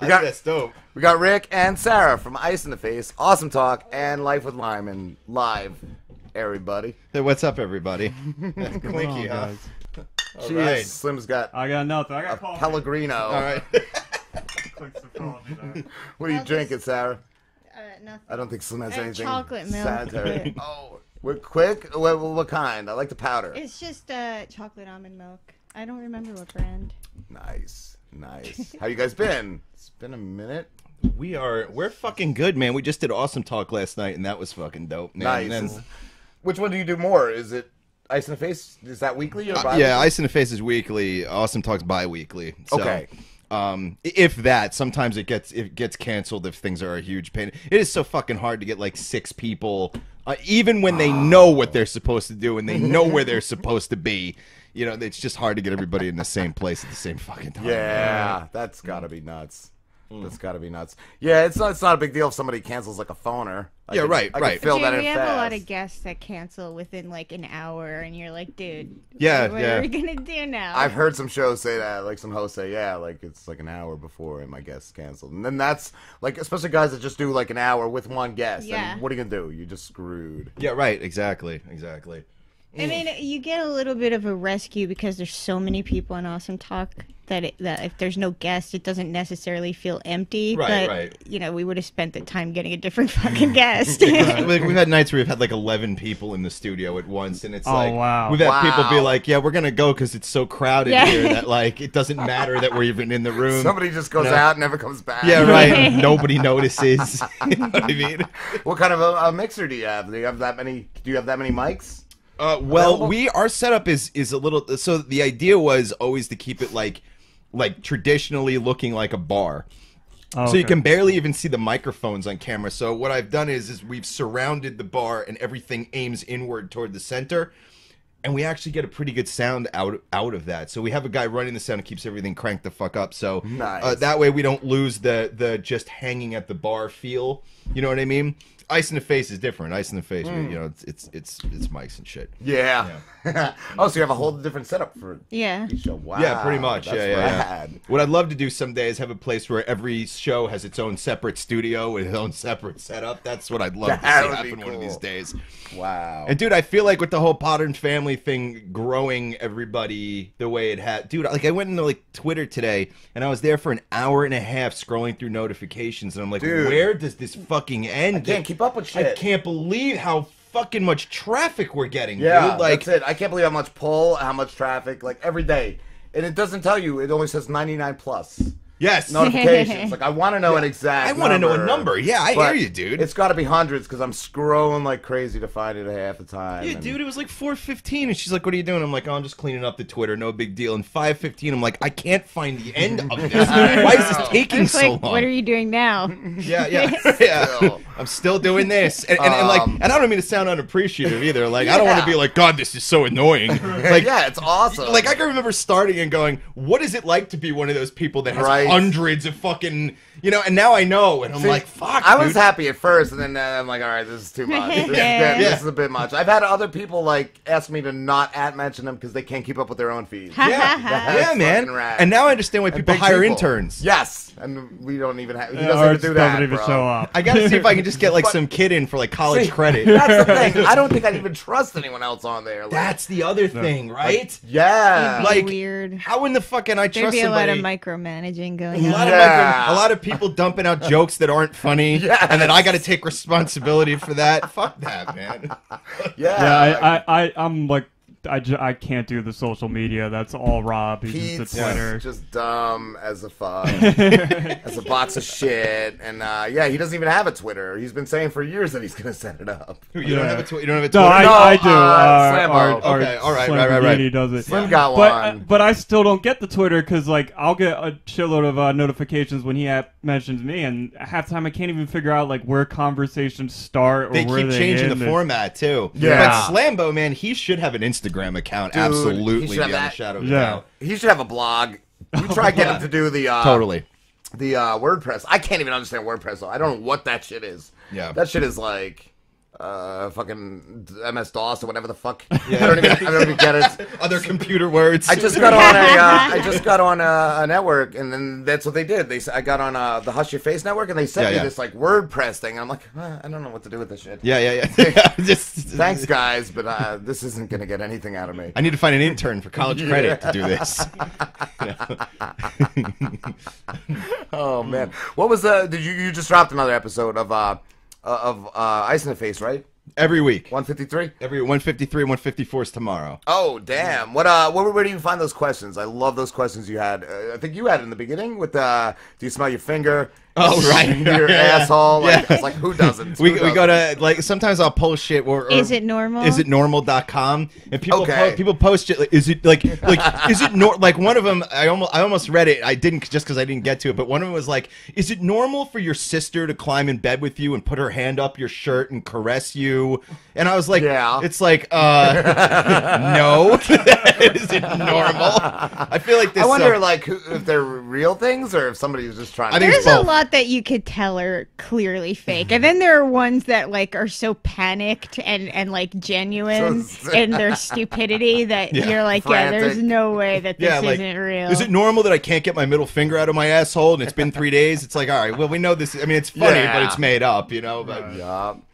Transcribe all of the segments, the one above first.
That's dope. We got Rick and Sarah from Ice in the Face, Awesome Talk, and Life with Lyman live. Everybody. Hey, what's up, everybody? Clinky, huh? Jeez, Slim's got. I got nothing. I got a Pellegrino. All right. What are you drinking, Sarah? Nothing. I don't think Slim has anything chocolate milk. sanitary. Oh, we're quick. What kind? I like the powder. It's just chocolate almond milk. I don't remember what brand. Nice. How you guys been? It's been a minute. We're fucking good, man. We just did Awesome Talk last night, and that was fucking dope. Man. Nice. Which one do you do more? Is it Ice in the Face? Is that weekly or bi-weekly? Yeah, Ice in the Face is weekly. Awesome Talk's bi-weekly. So, okay. If that, sometimes it gets canceled if things are a huge pain. It is so fucking hard to get like 6 people, even when they know what they're supposed to do and they know where they're supposed to be. You know, it's just hard to get everybody in the same place at the same fucking time. Yeah, that's gotta be nuts. That's gotta be nuts. Yeah, it's not a big deal if somebody cancels like a phoner. I could fill that in we have fast. a lot of guests that cancel within like an hour, and you're like, dude, what yeah. are we gonna do now? I've heard some shows say that, like some hosts say, yeah, like it's like an hour before and my guest's canceled. And then that's like, especially guys that just do like an hour with one guest. Yeah. And what are you gonna do? You're just screwed. Yeah, right. Exactly. I mean, you get a little bit of a rescue because there's so many people on Awesome Talk that if there's no guest, it doesn't necessarily feel empty. Right. You know, we would have spent the time getting a different fucking guest. Like, we've had nights where we've had like 11 people in the studio at once, and it's we've had people be like, "Yeah, we're gonna go because it's so crowded here that like it doesn't matter that we're even in the room." Somebody just goes out and never comes back. Yeah, right. Nobody notices. You know what I mean? What kind of a mixer do you have? Do you have that many mics? Our setup is a little. So the idea was always to keep it like traditionally looking like a bar. Oh, so you can barely even see the microphones on camera. So what I've done is we've surrounded the bar and everything aims inward toward the center, and we actually get a pretty good sound out of that. So we have a guy running the sound and keeps everything cranked the fuck up. So nice. That way we don't lose the just hanging at the bar feel. You know what I mean? Ice in the Face is different. Ice in the Face, you know, it's mics and shit. Yeah. Oh, so you have a whole different setup for each show. Wow. Yeah, pretty much. That's Yeah. rad. What I'd love to do someday is have a place where every show has its own separate studio with its own separate setup. That's what I'd love to see happen one of these days. Wow. And dude, I feel like with the whole Modern Family thing growing everybody the way it had, dude, like I went into like Twitter today and I was there for an hour and a half scrolling through notifications and I'm like, dude, where does this fucking end? I can't keep up with shit. I can't believe how fucking much traffic we're getting, dude. Like, that's it. I can't believe how much pull, how much traffic, like every day. And it doesn't tell you, it only says 99 plus. Yes. Notifications. Like, I want to know an exact I want to know a number. Yeah, I hear you, dude. It's got to be hundreds because I'm scrolling like crazy to find it half the time. Yeah, dude, it was like 4:15, and she's like, what are you doing? I'm like, oh, I'm just cleaning up the Twitter. No big deal. And 5:15, I'm like, I can't find the end of this. Why is this taking so long? What are you doing now? Yeah. I'm still doing this. And I don't mean to sound unappreciative either. Like, I don't want to be like, God, this is so annoying. Like, yeah, it's awesome. Like, I can remember starting and going, what is it like to be one of those people that has hundreds of fucking, you know, and now I know, and I'm like, fuck, I was happy at first, and then I'm like, all right, this is too much. This is a bit much. I've had other people, like, ask me to not mention them because they can't keep up with their own feeds. Yeah, man. And now I understand why people hire interns. Yes, and we don't even have, he doesn't even do that, doesn't even show up. I gotta see if I can just get, like, some kid in for, like, college credit. That's the thing. I don't think I'd even trust anyone else on there. Like, that's the other thing, right? Like, weird. How in the fuck can I trust somebody? There'd be a lot of micromanaging going on. A lot of people dumping out jokes that aren't funny, and then I got to take responsibility for that. Fuck that, man. I'm like, I can't do the social media. That's all Rob. He's just the Twitter. Just dumb as a fuck. As a box of shit. And he doesn't even have a Twitter. He's been saying for years that he's gonna set it up. You don't have a Twitter? You don't have a Twitter? No, I do. Okay, all right. He does it. Slim got one. But I still don't get the Twitter because like I'll get a shitload of notifications when he mentions me, and half the time I can't even figure out like where conversations start or they where keep changing the format too. Yeah. But Slambo, man, he should have an Instagram account. Dude, absolutely, beyond a shadow of a doubt. He should have a blog. You try to get him to do the the WordPress. I can't even understand WordPress though. I don't know what that shit is. Yeah, that shit is like fucking MS DOS or whatever the fuck. Yeah. I don't even get it. Other computer words. I just got on a network, and then that's what they did. I got on the Hush Your Face network, and they sent me this like WordPress thing. And I'm like, I don't know what to do with this shit. Yeah. Thanks, guys, but this isn't gonna get anything out of me. I need to find an intern for college credit to do this. Oh man, what was did you just dropped another episode of Ice in the Face, right? Every week. 153? Every 153, 154 is tomorrow. Oh, damn. Where do you find those questions? I love those questions you had. I think you had in the beginning with do you smell your finger? Oh, right. Your asshole. Like, it's like, who doesn't? We go to, like, sometimes I'll post shit. Is it normal? Isitnormal.com. And people post shit. Like, is it, like is it like, one of them, I almost read it. I didn't, just because I didn't get to it. But one of them was like, is it normal for your sister to climb in bed with you and put her hand up your shirt and caress you? And I was like, yeah. It's like, no. Is it normal? I feel like this. I wonder, like, if they're real things or if somebody was just trying to. There's a lot that you could tell are clearly fake, and then there are ones that like are so panicked and like genuine in their stupidity that you're like, frantic. there's no way that this isn't real. Is it normal that I can't get my middle finger out of my asshole and it's been 3 days? It's like, all right, well, we know this. I mean, it's funny, but it's made up, you know.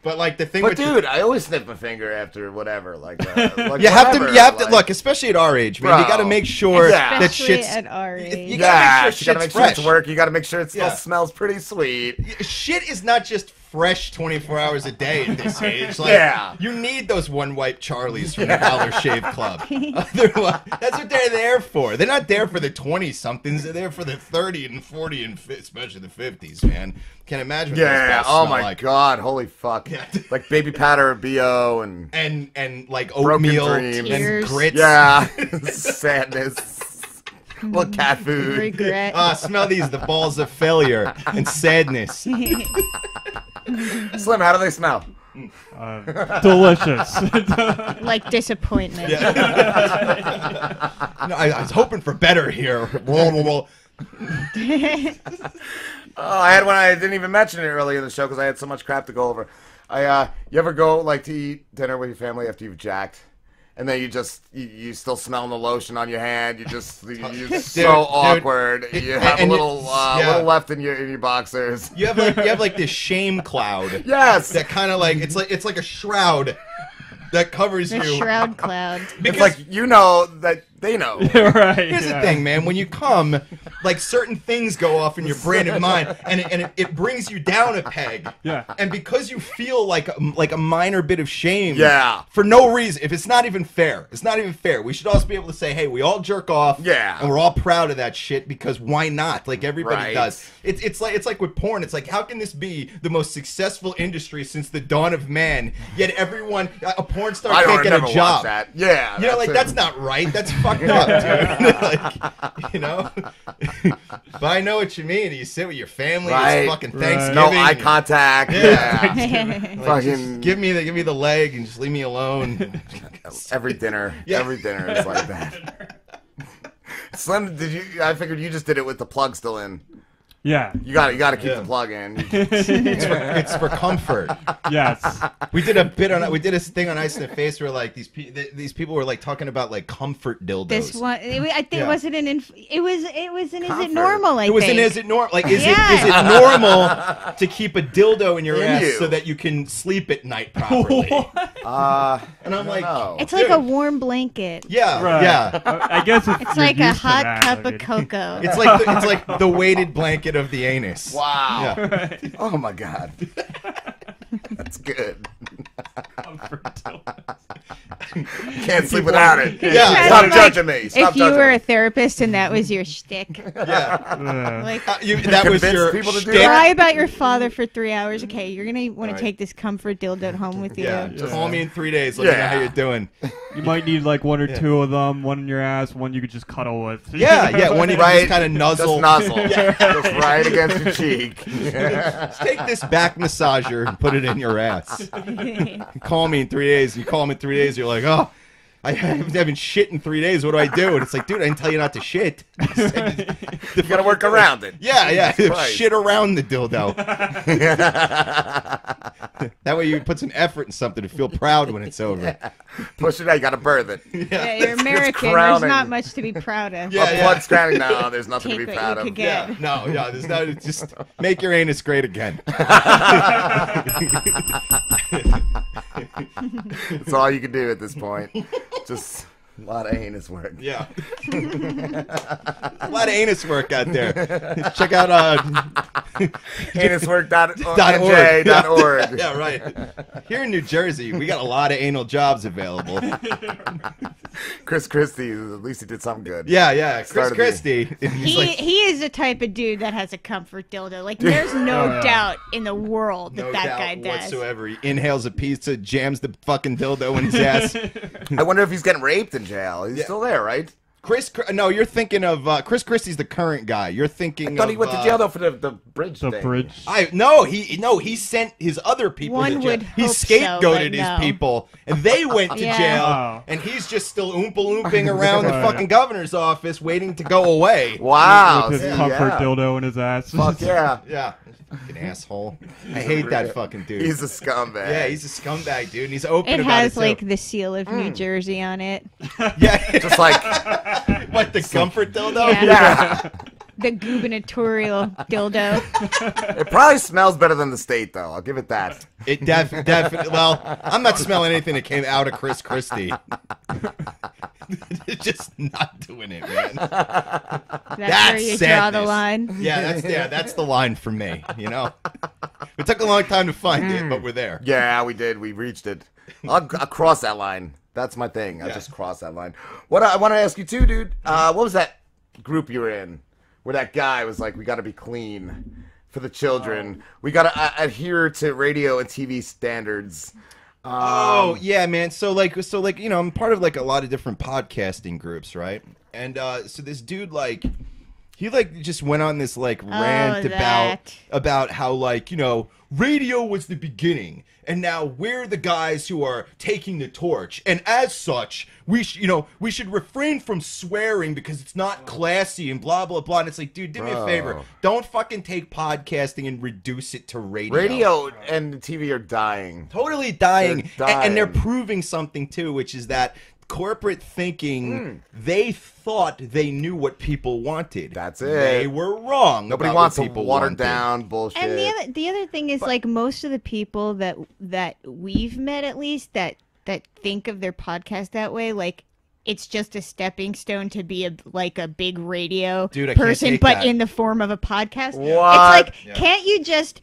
But like the thing. But dude, I always snip my finger after whatever. Like you have to look, especially at our age, man. You got to make sure that shit's at our age. You got to make sure it's work. You got to make sure it still smells pretty sweet. Shit is not just fresh 24 hours a day at this age. Like, you need those one wipe Charlies from the Dollar Shave Club. Otherwise, that's what they're there for. They're not there for the 20-somethings. They're there for the 30 and 40 and especially the 50s, man. Can't imagine what those guys oh smell my like. god, holy fuck. Like baby powder, BO, and like oatmeal and grits. Yeah. Sadness. Well, cat food. Regret. Smell these, the balls of failure and sadness. Slim, how do they smell? Delicious. Like disappointment. Yeah. No, I was hoping for better here. I had one I didn't even mention it earlier in the show because I had so much crap to go over. You ever go like to eat dinner with your family after you've jacked? And then you still smelling the lotion on your hand. You're so awkward. You have a little left in your boxers. You have like this shame cloud. Yes. That kind of like it's like a shroud that covers you. The shroud cloud. It's like you know that they know. Right. Here's the thing, man. When you come, like certain things go off in your brain and mind, and it brings you down a peg. Yeah. And because you feel like a minor bit of shame. Yeah. For no reason. If it's not even fair. It's not even fair. We should also be able to say, hey, we all jerk off. Yeah. And we're all proud of that shit because why not? Like everybody Right. does. It's like with porn. It's like, how can this be the most successful industry since the dawn of man? Yet everyone, a porn star can't get a job. That. Yeah. You know, like that's not right. That's fucked up, dude. Like, you know. But I know what you mean. You sit with your family. Right. It's fucking Thanksgiving. No eye contact. Yeah. Like, fucking give me the leg and just leave me alone. Every dinner. Yeah. Every dinner is like that. Slim, I figured you just did it with the plug still in. Yeah. You got to keep the plug in. It's for comfort. Yes. We did a thing on Ice in the Face where like these people were like talking about like comfort dildos. This one, I think, was it an? It was an. Is Comfort. it normal? I It was think. an is it normal? Like is it normal to keep a dildo in your ass you. so that you can sleep at night properly? And I'm like, It's like a warm blanket. yeah, Right. yeah. I guess if It's you're like a used to hot that, cup I of mean. cocoa. It's like the weighted blanket of the anus. Wow. Yeah. Oh my god. That's good. Comfort dildos. Can't sleep without it. Yeah. Stop Like, judging me. Stop if you judging were me. a therapist and that was your shtick, Yeah. like That was Convince your people to do shtick. that? cry about your father for 3 hours. Okay, you're gonna want to take this comfort dildo home with you. Yeah, just call me in 3 days. Let me know how you're doing. You might need like one or two of them, one in your ass, one you could just cuddle with. Yeah, one you can just kind of nuzzle. Just nuzzle. Just right against your cheek. Just take this back massager and put it in your ass. Call me in 3 days. You call him in 3 days. You're like, oh, I haven't shit in 3 days. What do I do? And it's like, dude, I didn't tell you not to shit. You gotta work around it. Yeah. Jesus Christ. Shit around the dildo. That way you put some effort in something to feel proud when it's over. Push it out. You got to birth it. Yeah, you're American. There's crowning. not much to be proud of. Yeah, A blood crowning. No, there's nothing to Take be what proud you of. could get. Yeah, no, there's no, just make your anus great again. That's all you can do at this point. Just a lot of anus work. Yeah. A lot of anus work out there. Check out anuswork.nj.org. Yeah, right. Here in New Jersey, we got a lot of anal jobs available. Chris Christie, at least he did something good. Yeah. Chris Started Christie. He is the type of dude that has a comfort dildo. Like, there's no doubt in the world that No that doubt guy does. whatsoever. He inhales a pizza, jams the fucking dildo in his ass. I wonder if he's getting raped in jail. He's still there, right? No, you're thinking of Chris Christie's the current guy. You're thinking. I thought he went to jail though for the bridge. The thing. bridge. He sent his other people One to jail. would He hope scapegoated so, but his no. people, and they went to Yeah. jail. Oh. And he's just still oompa-looping around the fucking governor's office, waiting to go away. Wow. With his see, comfort yeah. dildo in his ass. Fuck yeah. Yeah, fucking asshole. I hate that fucking dude. He's a scumbag. Yeah, he's a scumbag, dude, and he's open It about has it. like too. the seal of New Jersey on it. Yeah, Just like what, the comfort dildo? Yeah. The gubernatorial dildo. it probably smells better than the state though. I'll give it that. It definitely. Well, I'm not smelling anything that came out of Chris Christie. Just not doing it, man. That's where That's you draw the sadness. line. That's the line for me. You know, it took a long time to find it, but we're there. Yeah, we did. We reached it. I'll cross that line. That's my thing. I Yeah. just cross that line. What I want to ask you too, dude. What was that group you were in where that guy was like, "We got to be clean for the children. We got to adhere to radio and TV standards." Oh yeah, man. So like, you know, I'm part of like a lot of different podcasting groups, right? And so this dude he just went on this like rant about how like, you know, radio was the beginning and now we're the guys who are taking the torch, and as such we should refrain from swearing because it's not classy and blah blah blah. And it's like, dude, do me a favor, don't fucking take podcasting and reduce it to radio. Radio and TV are dying. Totally dying. They're dying. And they're proving something too, which is that corporate thinking, they thought they knew what people wanted. That's it. They were wrong. Nobody about wants what some people watered wanted. down bullshit. And the other thing is, like, most of the people that we've met, at least, that think of their podcast that way, like, it's just a stepping stone to be a big radio Dude, I can't person, take but that. in the form of a podcast. What? It's like, Yeah. can't you just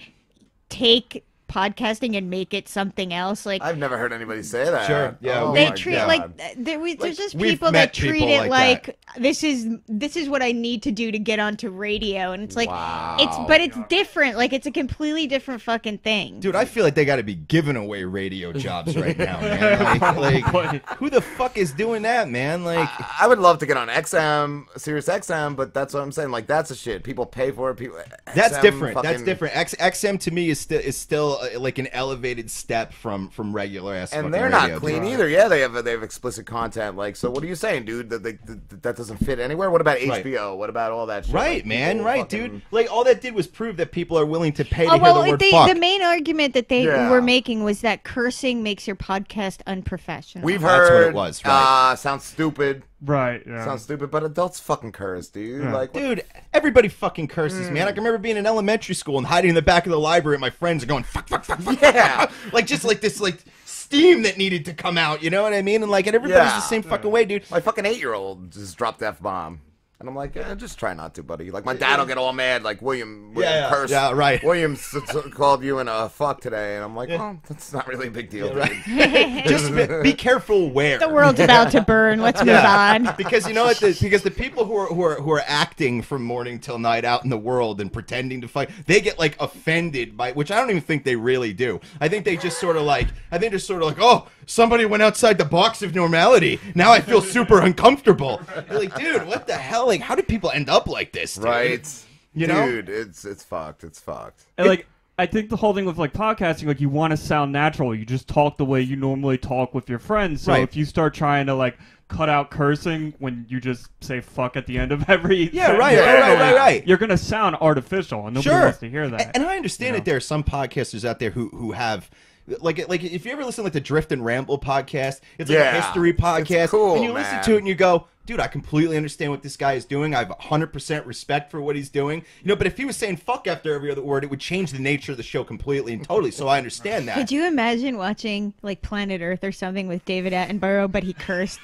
take podcasting and make it something else? Like, I've never heard anybody say that. Sure, yeah, Oh they my treat God. there's just we've people met that treat people it like like this is what I need to do to get onto radio, and it's like Wow. it's different. Like, it's a completely different fucking thing. Dude, I feel like they got to be giving away radio jobs right now, man. Like, who the fuck is doing that, man? Like, I would love to get on XM, Sirius XM, but that's what I'm saying. Like, that's a shit. People pay for it. People. that's XM different. That's fucking- different. XM to me is still like an elevated step from regular ass. And fucking they're not radio, clean dude. either. Yeah, they have explicit content. Like, so what are you saying, dude? That doesn't fit anywhere. What about Right. HBO? What about all that shit? Right, Like, man, people right, fucking- dude. Like, all that did was prove that people are willing to pay to Oh, hear well, the word fuck. the main argument that they Yeah. were making was that cursing makes your podcast unprofessional. We've That's heard. what it was, right. Sounds stupid. Right. Yeah. Sounds stupid, but adults fucking curse, dude. Yeah. Like, what- Dude, everybody fucking curses, man. I can remember being in elementary school and hiding in the back of the library and my friends are going, fuck, fuck, fuck, fuck. Yeah. Like, just like this, like, steam that needed to come out, you know what I mean? And, like, and everybody's Yeah. the same fucking way, dude. my fucking 8-year-old just dropped the F-bomb. And I'm like, just try not to, buddy. Like, my dad will get all mad, like, William curse. Yeah, right. William called you in a fuck today. And I'm like, well, that's not really a big deal. Yeah, dude. Just be careful where. The world's about to burn. Let's move on. Because you know what? Because the people who are acting from morning till night out in the world and pretending to fight, they get like offended by, which I don't even think they really do. I think they just sort of like, oh, somebody went outside the box of normality. Now I feel super uncomfortable. You're like, dude, what the hell? Like, how did people end up like this? Dude? Right. You know? Dude, it's fucked. It's fucked. And, like, I think the whole thing with like podcasting, like you want to sound natural. You just talk the way you normally talk with your friends. So Right. if you start trying to like cut out cursing when you just say fuck at the end of every Yeah, sentence, right. you're gonna sound artificial, and nobody wants to hear that. And I understand that there are some podcasters out there who have. Like if you ever listen to like the Drift and Ramble podcast, it's like a history podcast, it's cool, and you listen to it and you go, dude, I completely understand what this guy is doing. I have 100% respect for what he's doing. But if he was saying fuck after every other word, it would change the nature of the show completely and totally. So I understand that. Could you imagine watching like Planet Earth or something with David Attenborough, but he cursed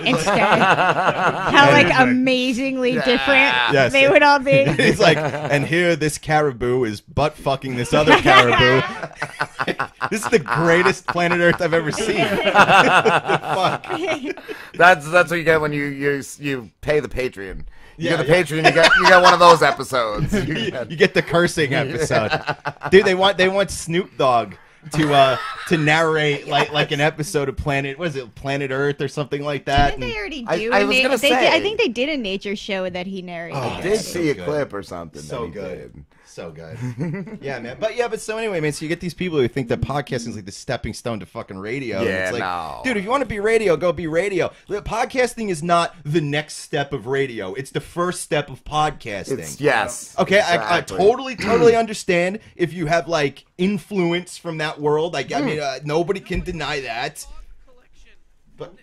instead? How like amazingly different they would all be. He's like, and here this caribou is butt fucking this other caribou. This is the greatest Planet Earth I've ever seen. Fuck. That's what you get when you pay the Patreon. You get the Patreon, you get one of those episodes. You get the cursing episode. Dude, they want Snoop Dogg to narrate like an episode of Planet Earth or something like that. Didn't they already do? I was gonna say, I think they did a nature show that he narrated. I did see a clip or something. So good. So good. Yeah, man. But so anyway, man, so you get these people who think that podcasting is like the stepping stone to fucking radio. Yeah, and it's like, no. dude, if you want to be radio, go be radio. Podcasting is not the next step of radio. It's the first step of podcasting. Yes. Okay, exactly. I totally understand if you have like influence from that world. Like, I mean, nobody can deny that. But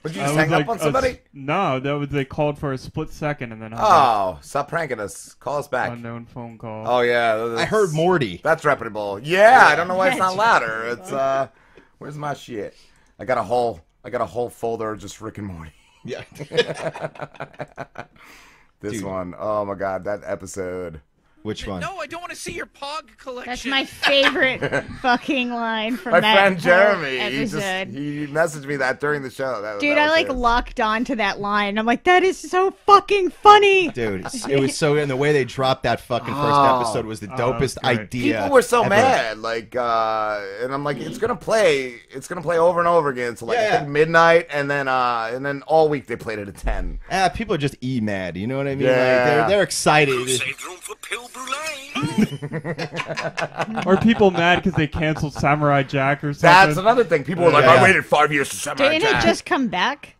Would you just hang up on somebody? No, they called for a split second and then Oh, stop pranking us. Call us back. unknown phone call. Oh, yeah. I heard Morty. That's reputable. Yeah, I don't know why it's not louder. It's, where's my shit? I got a whole folder of just Rick and Morty. Yeah. This one. Oh, my God. That episode. Which one? No, I don't want to see your Pog collection. That's my favorite fucking line from My that friend whole Jeremy, episode. he messaged me that during the show. Dude, that I was like his. locked on to that line. I'm like, that is so fucking funny. Dude, it was so good. And the way they dropped that fucking first episode was the dopest great. idea. People were so ever. mad, like, and I'm like, it's gonna play over and over again. So like, I think midnight, and then all week they played it at 10. People are just mad. You know what I mean? Yeah. Like, they're excited. Saved room for Pill Brulee. Or people mad because they canceled Samurai Jack or something. That's another thing. People were like, Yeah. I waited 5 years for Samurai Didn't Jack. it just come back?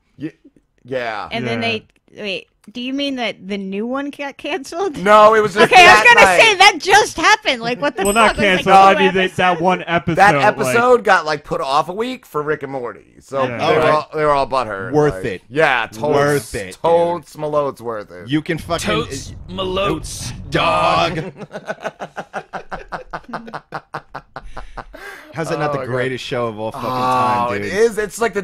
Yeah. And then Yeah. wait, do you mean that the new one got canceled? No, it was just Okay, I was that gonna night. say that just happened. Like, what the Well, fuck? not canceled. Like, I two mean, episodes? that one episode. That like- episode got like put off a week for Rick and Morty, so Yeah. they were all butthurt. Worth like, it. Yeah, totes, Worth it, dude. Totes Malote's worth it. You can fucking Totes Malotes. dog. How's that not the my God. greatest show of all fucking Oh, time, it dude? is. It's like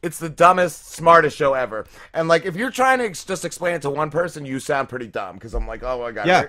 it's the dumbest, smartest show ever. And like, if you're trying to just explain it to one person, you sound pretty dumb. Because I'm like, oh my God, Yeah.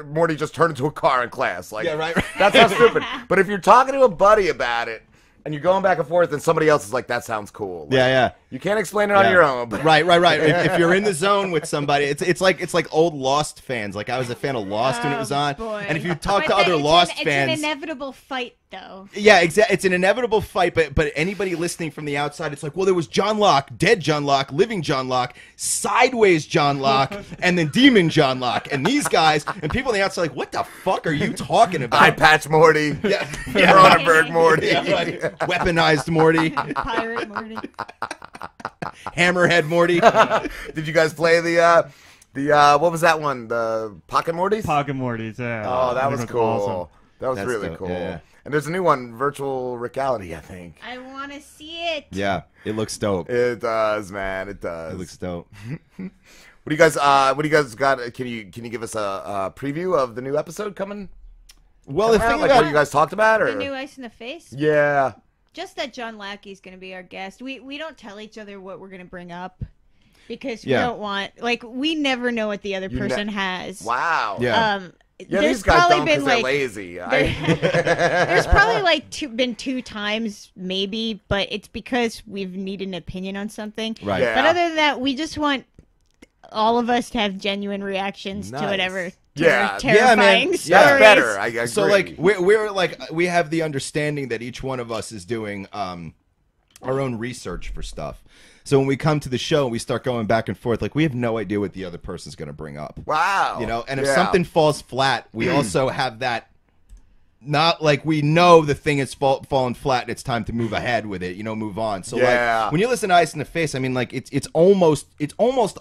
Morty just turned into a car in class. Like, Yeah, right. That's how stupid. But if you're talking to a buddy about it, and you're going back and forth, and somebody else is like, that sounds cool. Like, Yeah. You can't explain it on Yeah. your own. But Right. If you're in the zone with somebody, it's like old Lost fans. Like I was a fan of Lost when it was on, boy. and if you talk But to other it's Lost it's fans, an inevitable fight, though. yeah, exactly. It's an inevitable fight, but anybody listening from the outside, it's like, well, there was John Locke, dead John Locke, living John Locke, sideways John Locke, and then demon John Locke, and these guys, and people on the outside, like, what the fuck are you talking about? Eye patch Morty. Yeah. Cronenberg Morty. Yeah, right. Weaponized Morty, Pirate Morty. Hammerhead Morty. Did you guys play the what was that one? The Pocket Mortys? Pocket Mortys, yeah. Oh, that It was cool. awesome. That was That's really dope, cool. yeah. And there's a new one, Virtual Reality, I think. I want to see it. Yeah, it looks dope. It does, man. It does. It looks dope. What do you guys got? Can you give us a preview of the new episode coming? Well, the out? thing Like about what you guys talked about, or The new Ice in the Face? yeah, Just that John Lackey's going to be our guest. We don't tell each other what we're going to bring up because Yeah. we don't want, like, we never know what the other You ne- person has. wow, Yeah. Yeah, there's these guys probably don't been because they're like lazy. there's probably like been two times maybe, but it's because we've needed an opinion on something. Right. Yeah. But other than that, we just want all of us to have genuine reactions to Nice. whatever Yeah. terrifying man. stories. That's better. I agree. So like we're like we have the understanding that each one of us is doing our own research for stuff. So when we come to the show, we start going back and forth. Like, we have no idea what the other person's going to bring up. Wow. You know, and if Yeah. something falls flat, we also have that. Not like we know the thing is fallen flat and it's time to move ahead with it, you know, move on. So Yeah. like when you listen to Ice in the Face, I mean, like it's almost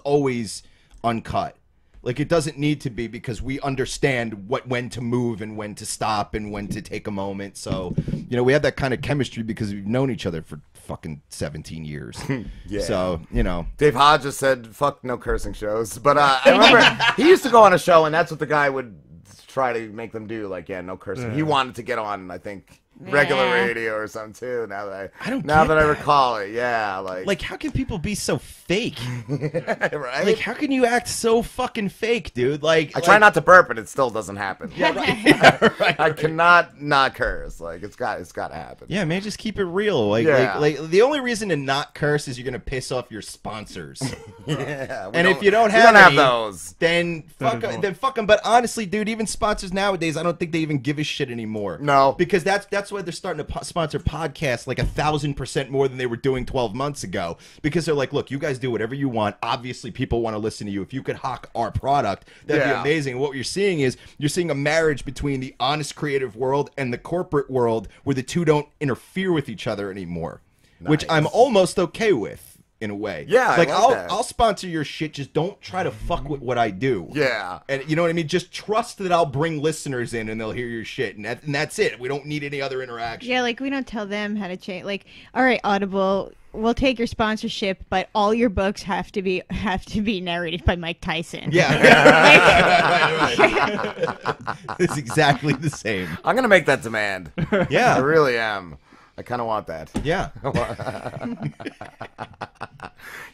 always uncut. Like it doesn't need to be because we understand when to move and when to stop and when to take a moment. So, you know, we have that kind of chemistry because we've known each other for fucking 17 years. Yeah. So, you know. Dave Hodges said, fuck no cursing shows. But I remember he used to go on a show, and that's what the guy would try to make them do. Like, yeah, no cursing. He wanted to get on, I think, regular Yeah. radio or something, too. Now that I don't now get that I that. recall it. Yeah, like Like, how can people be so fake? right? Like, how can you act so fucking fake, dude? Like, I try not to burp, and it still doesn't happen. Yeah, right. Yeah, right. I cannot not curse. Like, it's got to happen. Yeah, man, just keep it real. Like, Yeah. like the only reason to not curse is you're gonna piss off your sponsors. Yeah. And if you don't we have any, those. then fuck is all. then fuck them. But honestly, dude, even sponsors nowadays, I don't think they even give a shit anymore. No. because that's why they're starting to sponsor podcasts like 1,000% more than they were doing 12 months ago. Because they're like, look, you guys do whatever you want. Obviously, people want to listen to you. If you could hawk our product, that'd be Yeah. amazing. What you're seeing is you're seeing a marriage between the honest creative world and the corporate world, where the two don't interfere with each other anymore, which I'm almost okay with. In a way, Yeah, I like like I'll that. I'll sponsor your shit. Just don't try to fuck with what I do. Yeah. And you know what I mean? Just trust that I'll bring listeners in and they'll hear your shit. And that's it. We don't need any other interaction. Yeah, like we don't tell them how to change. Like, all right, Audible, we'll take your sponsorship, but all your books have to be narrated by Mike Tyson. Yeah. Right. It's exactly the same. I'm gonna make that demand. I Yeah. really am. I kind of want that. Yeah.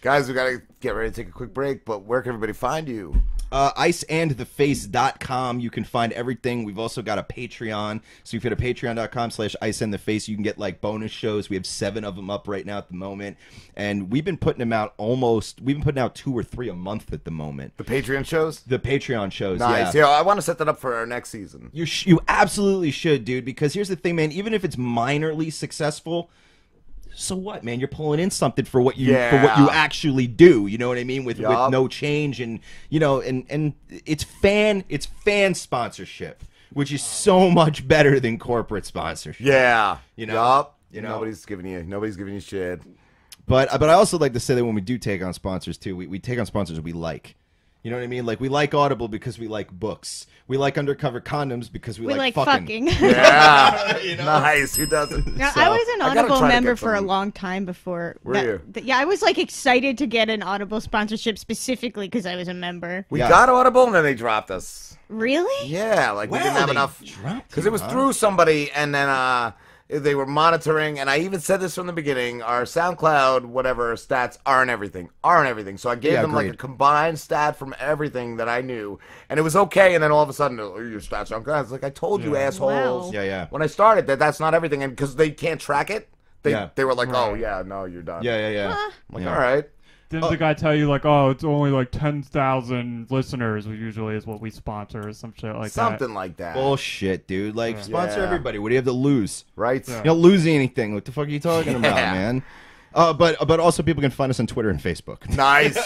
Guys, we gotta get ready to take a quick break, but where can everybody find you? iceandtheface.com. You can find everything. We've also got a Patreon. So if you go to patreon.com/iceandtheface, you can get like bonus shows. We have 7 of them up right now at the moment. And we've been putting them out we've been putting out 2 or 3 a month at the moment. The Patreon shows? The Patreon shows. Nice. Yeah. Yeah, I want to set that up for our next season. You absolutely should, dude, because here's the thing, man. Even if it's minorly successful, so what, man? You're pulling in something for what you actually do. You know what I mean? With no change, and you know, and it's fan sponsorship, which is so much better than corporate sponsorship. Yeah. You know? Yup. You know? Nobody's giving you shit. But I also like to say that when we do take on sponsors too, we take on sponsors we like. You know what I mean? Like, we like Audible because we like books. We like Undercover Condoms because we like fucking. Yeah. You know? Nice. Who doesn't? Now, So, I was an I gotta Audible try to member get for a some. long time before. Were you? Yeah, I was like excited to get an Audible sponsorship specifically because I was a member. We Yeah. got Audible and then they dropped us. Really? Yeah, like we didn't Wow, have they enough. dropped Because you, it was huh? through somebody, and then they were monitoring, and I even said this from the beginning, our SoundCloud, whatever, stats aren't everything. So I gave them like a agreed. combined stat from everything that I knew, and it was okay, and then all of a sudden, oh, your stats aren't good. I was like, I told you, assholes. Wow. Yeah, yeah. When I started, that's not everything, and because they can't track it, Yeah. they were like, oh, yeah, no, you're done. Yeah. I'm like, Yeah. all right. Didn't the guy tell you like, oh, it's only like 10,000 listeners usually is what we sponsor or some shit like Something like that. Bullshit, dude. Like, sponsor Yeah. everybody. What do you have to lose? Right? You don't lose anything. What the fuck are you talking about, Yeah. man? But also people can find us on Twitter and Facebook. Nice.